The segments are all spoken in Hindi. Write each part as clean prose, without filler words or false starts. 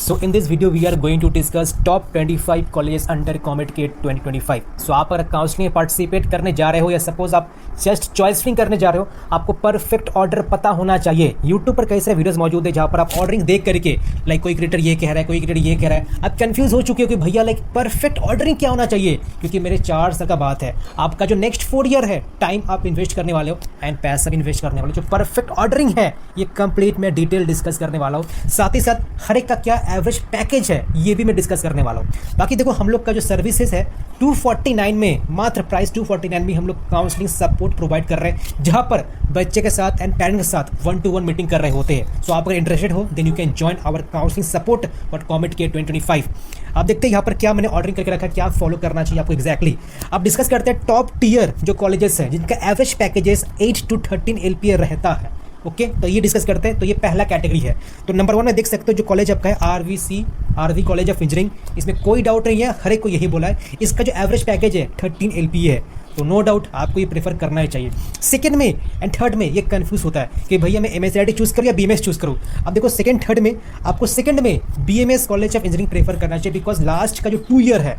So in this video we are going to discuss top 25 colleges under COMEDGATE 2025. So आप अगर काउंसलिंग में पार्टिसिपेट करने जा रहे हो या सपोज आप जस्ट चॉइसिंग करने जा रहे हो, आपको परफेक्ट ऑर्डर पता होना चाहिए। यूट्यूब पर कई सारे वीडियोस मौजूद है जहाँ पर आप ऑर्डरिंग देख करके लाइक कोई क्रिएटर ये कह रहा है, कोई क्रिएटर ये कह रहा है, आप कंफ्यूज हो चुके हो कि भैया लाइक परफेक्ट ऑर्डरिंग क्या होना चाहिए। क्योंकि मेरे 4 साल का बात है, आपका जो नेक्स्ट 4 ईयर है, टाइम आप इन्वेस्ट करने वाले हो एंड पैसा भी इन्वेस्ट करने वाले हो। जो परफेक्ट ऑर्डरिंग है ये कंप्लीट मैं डिटेल डिस्कस करने वाला हूँ। साथ ही साथ हर एक का क्या एवरेज पैकेज है ये भी मैं डिस्कस करने वाला हूँ। बाकी देखो हम लोग का जो सर्विसेज है 249 में, मात्र प्राइस 249 में हम लोग काउंसलिंग सपोर्ट प्रोवाइड कर रहे हैं, जहां पर बच्चे के साथ एंड पेरेंट के साथ 1-to-1 मीटिंग कर रहे होते हैं। सो आप अगर इंटरेस्टेड हो then you can join our counselling support for COMEDGATE 2025। आप देखते हैं यहाँ पर क्या मैंने ऑर्डरिंग करके रखा है, क्या फॉलो करना चाहिए आपको एग्जैक्टली। आप डिस्कस करते हैं टॉप टीयर जो कॉलेजेस हैं जिनका एवरेज पैकेजेस 8 to 13 LPA रहता है। ओके तो ये डिस्कस करते हैं। तो ये पहला कैटेगरी है। तो नंबर 1 में देख सकते हो जो कॉलेज आपका है RV कॉलेज ऑफ इंजीनियरिंग, इसमें कोई डाउट नहीं है, हर एक को यही बोला है। इसका जो एवरेज पैकेज है 13 LPA है, तो नो डाउट आपको ये प्रेफर करना ही चाहिए। सेकंड में एंड थर्ड में ये कंफ्यूज होता है कि भैया मैं MSIT चूज करूँ या BMS चूज करूँ। अब देखो सेकंड थर्ड में आपको सेकंड में BMS college of engineering prefer करना चाहिए, बिकॉज लास्ट का जो 2 ईयर है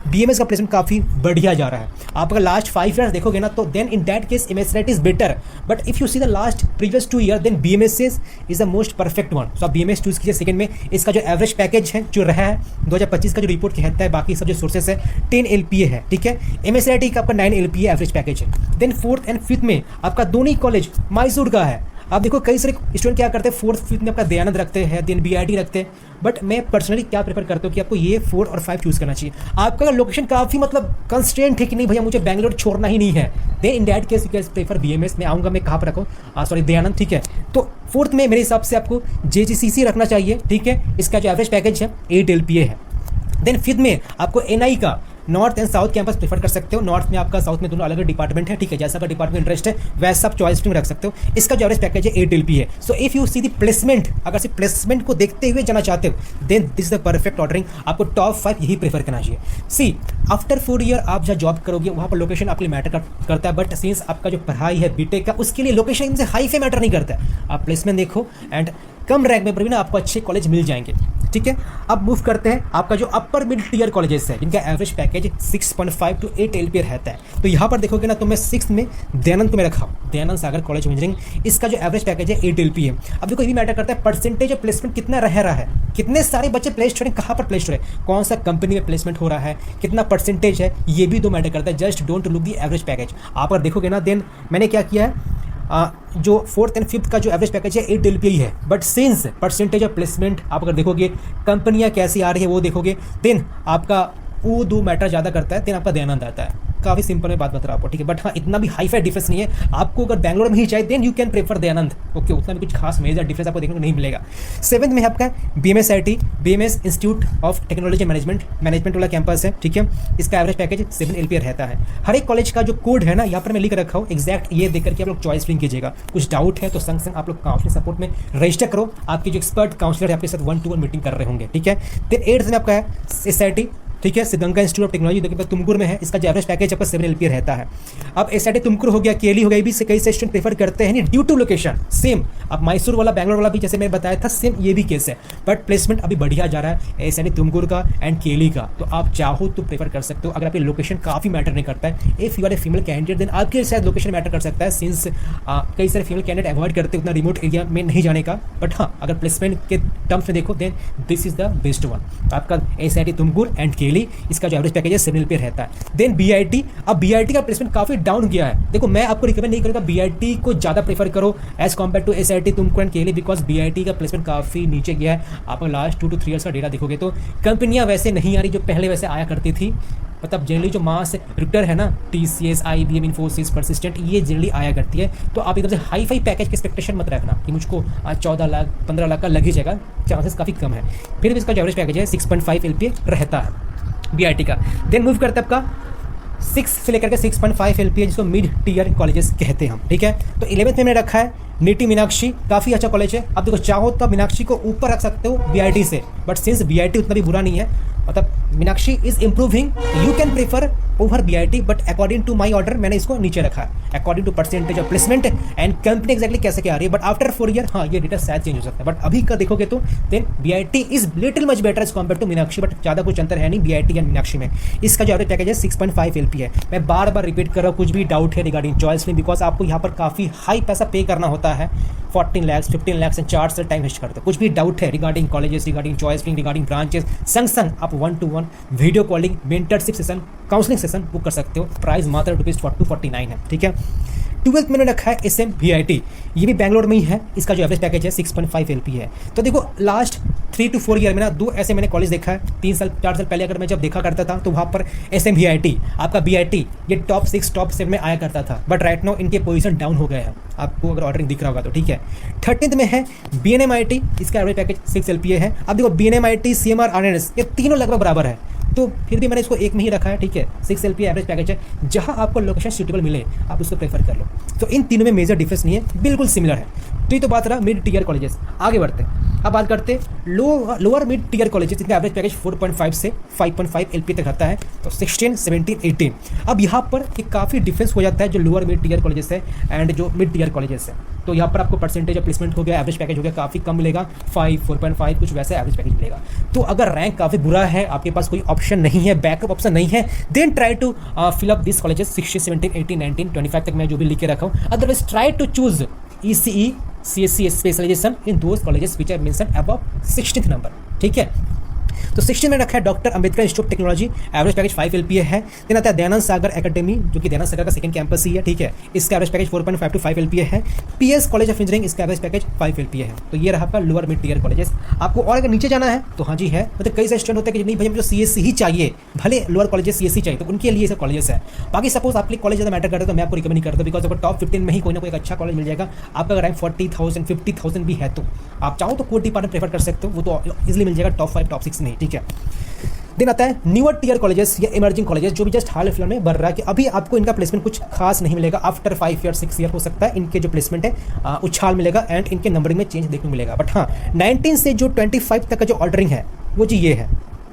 BMS का प्लेसमेंट काफ़ी बढ़िया जा रहा है। आप अगर लास्ट 5 ईयर्स देखोगे ना तो then in that case MSIT is better, but if you see the last previous 2 year then BMS is the most perfect one. So आप BMS चूज कीजिए सेकंड में। इसका जो एवरेज पैकेज है जो रहा है 2025 का जो रिपोर्ट कहता है, बाकी सब जो सोर्सेस है 10 LPA है, ठीक है। MSIT का आपका 9 LPA एवरेज पैकेज है। देन फोर्थ एंड फिफ्थ में आपका दोनों कॉलेज मैसूर का है। आप देखो कई सारे स्टूडेंट क्या करते हैं 4th 5th में आपका दयानंद रखते हैं, देन BIT रखते हैं, बट मैं पर्सनली क्या प्रेफर करता हूँ कि आपको ये 4 और 5 चूज़ करना चाहिए। आपका लोकेशन काफ़ी मतलब कंस्ट्रेंट है कि नहीं भैया मुझे बैंगलोर छोड़ना ही नहीं है, then in that case you can prefer BMS। मैं आऊँगा, मैं कहाँ पर रखूँ, सॉरी दयानंद, ठीक है। तो फोर्थ में मेरे हिसाब से आपको JGCC रखना चाहिए, ठीक है। इसका जो एवरेज पैकेज है 8 LPA है। देन फिफ्थ में आपको NI का north and south campus prefer कर सकते हो। नॉर्थ में आपका, साउथ में दोनों अलग अलग डिपार्टमेंट है, ठीक है। जैसा का डिपार्टमेंट इंटरेस्ट है वैसा आप चॉइस में रख सकते हो। इसका जो एवरेज पैकेज है 8 LPA है। So if you see the placement, अगर सिर्फ प्लेसमेंट को देखते हुए जाना चाहते हो then this is the perfect ordering. आपको टॉप 5 यही प्रेफर करना चाहिए। सी आफ्टर 4 ईयर आप जहाँ जॉब करोगे वहाँ पर लोकेशन आपके लिए मैटर करता है, बट सिंस आपका जो पढ़ाई है बीटेक का उसके लिए लोकेशन इनसे हाई पे मैटर नहीं करता है। आप प्लेसमेंट देखो एंड कम रैंक में भी ना आपको अच्छे कॉलेज मिल जाएंगे, ठीक है। अब मूव करते हैं आपका जो अपर मिड टीयर कॉलेजेस है जिनका एवरेज पैकेज 6.5 to 8 LPA रहता है। तो यहाँ पर देखोगे ना तो मैं 6th में दयानंद को मैं रखा हूँ, दयानंद सागर कॉलेज ऑफ इंजीनियरिंग। इसका जो एवरेज पैकेज है 8 LPA है। अब देखो ये भी मैटर करता है परसेंटेज ऑफ प्लेसमेंट कितना रह रहा है, कितने सारे बच्चे प्लेस्ड हो रहे हैं, कहाँ पर प्लेस्ड हो रहे हैं, कौन सा कंपनी में प्लेसमेंट हो रहा है, कितना परसेंटेज है, ये भी 2 मैटर करता है। Just don't look the average package. आप अगर देखोगे ना देन मैंने क्या किया है, जो 4th एंड 5th का जो एवरेज पैकेज है 8 LPA ही है, but since percentage of placement आप अगर देखोगे, कंपनियां कैसी आ रही है वो देखोगे, देन आपका वो 2 मैटर ज़्यादा करता है, देन आपका दयानंद आता है। काफ़ी सिंपल में बात बता रहा हूँ आपको, ठीक है। बट हाँ इतना भी हाई फाई डिफरेंस नहीं है। आपको अगर बैंगलोर में ही चाहिए then you can prefer Dayanand, okay. उतना भी कुछ खास मेजर डिफरेंस आपको देखने को नहीं मिलेगा। 7th में आपका BMSIT, BMS institute of technology management वाला कैंपस है, ठीक है। इसका एवरेज पैकेज 7 LPA रहता है। हर एक कॉलेज का जो कोड है ना यहाँ पर मैं लिख रखा हूँ एग्जैक्ट, ये देख करके आप लोग चॉइस फिलिंग कीजिएगा। कुछ डाउट है तो संग संग आप लोग काउंसलिंग सपोर्ट में रजिस्टर करो, आपके जो एक्सपर्ट काउंसलर है आपके साथ 1-to-1 मीटिंग कर रहे होंगे, ठीक है। फिर 8th में आपका है SIT, ठीक है, सिद्धगंगा इंस्टीट्यूट ऑफ टेक्नोलॉजी देखिए तुमकुर में है। इसका जो एवरेज पैकेज आपका 7 LPA रहता है। अब SIT तुमकुर हो गया, केली हो गई, भी कई से स्टूडेंट प्रेफर करते हैं नहीं ड्यू टू लोकेशन। सेम अब मैसूर वाला, बैंगलोर वाला भी जैसे मैंने बताया था सेम ये भी केस है, बट प्लेसमेंट अभी बढ़िया जा रहा है SIT तुमकुर का एंड केली का। तो आप चाहो तो प्रेफर कर सकते हो, अगर आपकी लोकेशन काफ़ी मैटर नहीं करता है। If you are a female candidate then आपके शायद लोकेशन मैटर कर सकता है, सिंस कई सारे फीमेल कैंडिडेट अवॉइड करते हैं उतना रिमोट एरिया में नहीं जाने का। बट हाँ अगर प्लेसमेंट के टर्म्स में देखो then this is the best one. आपका SIT तुमकुर एंड केली, इसका जो एवरेज पैकेज है 7 LPA रहता है। देन BIT, अब BIT का प्लेसमेंट काफी डाउन गया है। देखो मैं आपको रिकमेंड नहीं करूंगा BIT को ज्यादा प्रेफर करो as compare to SIT Tumkur and केली, बिकॉज BIT का प्लेसमेंट काफी नीचे गया है। आप लास्ट 2 to 3 ईयर्स का डेटा देखोगे तो कंपनियां वैसे नहीं आ रही जो पहले वैसे आया करती थी। मतलब जनरली जो मास रिक्रूटर है ना TCS, IBM, इन्फोसिस, परसिस्टेंट, ये जनरली आया करती है। तो आप एकदम से हाई फाई पैकेज की एक्सपेक्टेशन मत रखना कि मुझको 14 लाख 15 लाख का लग ही जाएगा, चांसेस काफ़ी कम है। फिर भी इसका जो एवरेज पैकेज है 6.5 LPA रहता है BIT का। देन मूव करते हैं आपका 6 से लेकर के 6.5 LPA जिसको मिड टीयर कॉलेजेस कहते हैं हम, ठीक है। तो 11th में मैंने रखा है नीति मीनाक्षी काफ़ी अच्छा कॉलेज है। आप देखो चाहो तो मीनाक्षी को ऊपर रख सकते हो बीआईटी से, बट सिंस बीआईटी उतना भी बुरा नहीं है, मतलब Meenakshi is improving, you can prefer over BIT, but according to my order मैंने इसको नीचे रखा है according to percentage of placement and company exactly कैसे क्या आ रही है। बट आफ्टर 4 ईयर हाँ ये डेटा शायद चेंज हो सकता है, बट अभी का देखोगे तो then BIT is little much better as compare to Meenakshi, but ज़्यादा कुछ अंतर है नहीं बीआईटी एंड मीनाक्षी में। इसका जो एवरेज पैकेज है 6.5 LP है। मैं बार बार रिपीट कर रहा हूँ, कुछ भी डाउट है रिगार्डिंग चॉइस नहीं, बिकॉज आपको यहाँ पर काफ़ी हाई पैसा पे करना होता है, 14 लाख 15 लाख से 4 से टाइम वेस्ट करते हो। कुछ भी डाउट है regarding colleges, regarding choice, regarding branches, संग आप 1-to-1 video calling, mentorship session, counselling session book कर सकते हो। प्राइस मात्र ₹249 है, ठीक है। 12th मैंने रखा है SMVIT, ये भी बैंगलोर में ही है। इसका जो एवरेज पैकेज है 6.5 LP है। तो देखो लास्ट 3 to 4 ईयर में ना 2 ऐसे मैंने कॉलेज देखा है। 3 साल 4 साल पहले अगर मैं जब देखा करता था तो वहाँ पर SMVIT, आपका BIT ये टॉप 6 टॉप 7 में आया करता था, बट राइट नाउ इनके पोजीशन डाउन हो गए हैं। आपको अगर ऑर्डरिंग दिख रहा होगा तो ठीक है। 13th में है BNMIT, इसका एवरेज पैकेज 6 LP है। अब देखो BNMIT, CMR, RNS ये तीनों लगभग बराबर है, तो फिर भी मैंने इसको एक में ही रखा है, ठीक है। 6 LP एवरेज पैकेज है, जहां आपको लोकेशन सूटेबल मिले आप उसको प्रेफर कर लो। तो इन तीनों में मेजर डिफरेंस नहीं है, बिल्कुल सिमिलर है। तो ये तो बात रहा मिड टीयर कॉलेजेस। आगे बढ़ते हैं, अब बात करते हैं लोअर मिड टीयर कॉलेजेस, इनका एवरेज पैकेज 4.5 से 5.5 LP तक रहता है, तो 16, 17, 18। अब यहाँ पर एक काफ़ी डिफरेंस हो जाता है जो लोअर मिड टीयर कॉलेजेस है एंड जो मिड टीयर कॉलेजेस है। तो यहाँ पर आपको परसेंटेज ऑफ प्लेसमेंट हो गया, एवरेज पैकेज हो गया, काफ़ी कम मिलेगा, 5, 4.5 कुछ वैसा एवरेज पैकेज मिलेगा। तो अगर रैंक काफ़ी बुरा है, आपके पास कोई ऑप्शन नहीं है, बैकअप ऑप्शन नहीं है, then try to fill up this colleges 16, 17, 18, 19, 25 तक मैं जो भी लिख के रखा हूँ। Otherwise try to choose ECE, CSC specialization in those colleges which are mention above 16th number, ठीक है। तो 16 में रखा है doctor Ambedkar institute of technology, average package 5 LP है। देन आता है दयानंद सागर एकेडमी, जो कि दयानंद सागर का सेकंड कैंपस ही है, ठीक है। इसका एवरेज पैकेज 4.5 to 5 LP है। PS कॉलेज ऑफ इंजीनियरिंग, इसका एवरेज पैकेज 5 LP है। तो ये रहा आपका लोअर मिड टीयर कॉलेजेस। आपको और अगर नीचे जाना है तो हाँ जी है, मतलब कई सारे स्टूडेंट होते हैं कि नहीं भाई मुझे CSC ही चाहिए, भले लोअर कॉलेजेस CSC चाहिए, तो उनके लिए सब कॉलेजेस है। बाकी सपोज आपके कॉलेज ज़्यादा मैटर करता है तो मैं आपको रिकमेंड नहीं करता, बिकॉज आपको टॉप 15 में ही कोई ना कोई अच्छा कॉलेज मिल जाएगा। आपका अगर रैंक 40,000 50,000 भी है तो आप चाहो तो कोई डिपार्टमेंट प्रेफर कर सकते हो, वो तो इजिली मिल जाएगा, टॉप 5 टॉप 6 नहीं, ठीक है। दिन आता है न्यूअर टीयर कॉलेजेस या इमर्जिंग कॉलेजेस, जो भी जस्ट हाल फिलहाल में बढ़ रहा है कि अभी आपको इनका प्लेसमेंट कुछ खास नहीं मिलेगा। आफ्टर 5 ईयर 6 ईयर हो सकता है इनके जो प्लेसमेंट है उछाल मिलेगा एंड इनके नंबरिंग में चेंज देखने को मिलेगा। बट हाँ 19 से जो 25 तक का जो ऑर्डरिंग है वो जी ये है,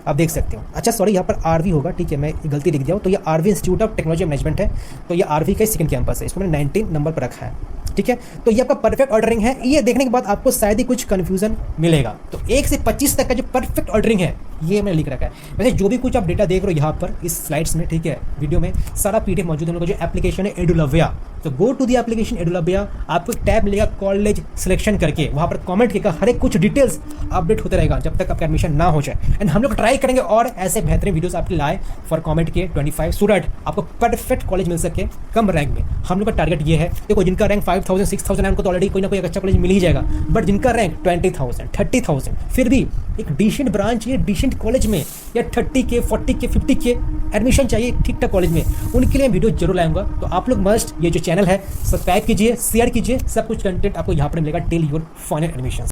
आप देख सकते हो। अच्छा सॉरी यहाँ पर RV होगा, ठीक है, मैं गलती लिख दिया हूँ। तो ये RV institute of technology management है, तो ये RV का सेकंड कैंपस है, इसको मैंने 19 नंबर पर रखा है, ठीक है। तो ये आपका परफेक्ट ऑर्डरिंग है। ये देखने के बाद आपको शायद ही कुछ कंफ्यूजन मिलेगा। तो 1 से 25 तक का जो परफेक्ट ऑर्डरिंग है ये मैंने लिख रखा है। वैसे जो भी कुछ आप डेटा देख रहे हो यहाँ पर इस स्लाइड्स में, ठीक है, वीडियो में सारा PDF मौजूद है। उनका जो एप्लीकेशन है एडुलव्या, तो गो टू द एप्लीकेशन एडुलव्या, आपको एक टैब मिलेगा कॉलेज सिलेक्शन करके, वहाँ पर कमेंट किया हर एक कुछ डिटेल्स अपडेट होते रहेगा जब तक आपका एडमिशन ना हो जाए। एंड हम लोग ट्राई करेंगे और ऐसे बेहतरीन वीडियोस आपके लाए फॉर कमेंट के 25 सो दैट आपको परफेक्ट कॉलेज मिल सके कम रैंक में। हम लोग का टारगेट ये है, देखो जिनका रैंक 5000 6000 है उनको तो ऑलरेडी कोई ना कोई अच्छा कॉलेज मिल ही जाएगा, बट जिनका रैंक 20,000 30,000 फिर भी एक डिसेंट ब्रांच या डिसेंट कॉलेज में या 30K 40K 50K एडमिशन चाहिए ठीक ठाक कॉलेज में, उनके लिए वीडियो जरूर लाऊंगा। तो आप लोग मस्ट ये जो चैनल है सब्सक्राइब कीजिए, शेयर कीजिए, सब कुछ कंटेंट आपको यहाँ पर मिलेगा टिल योर फाइनल एडमिशन।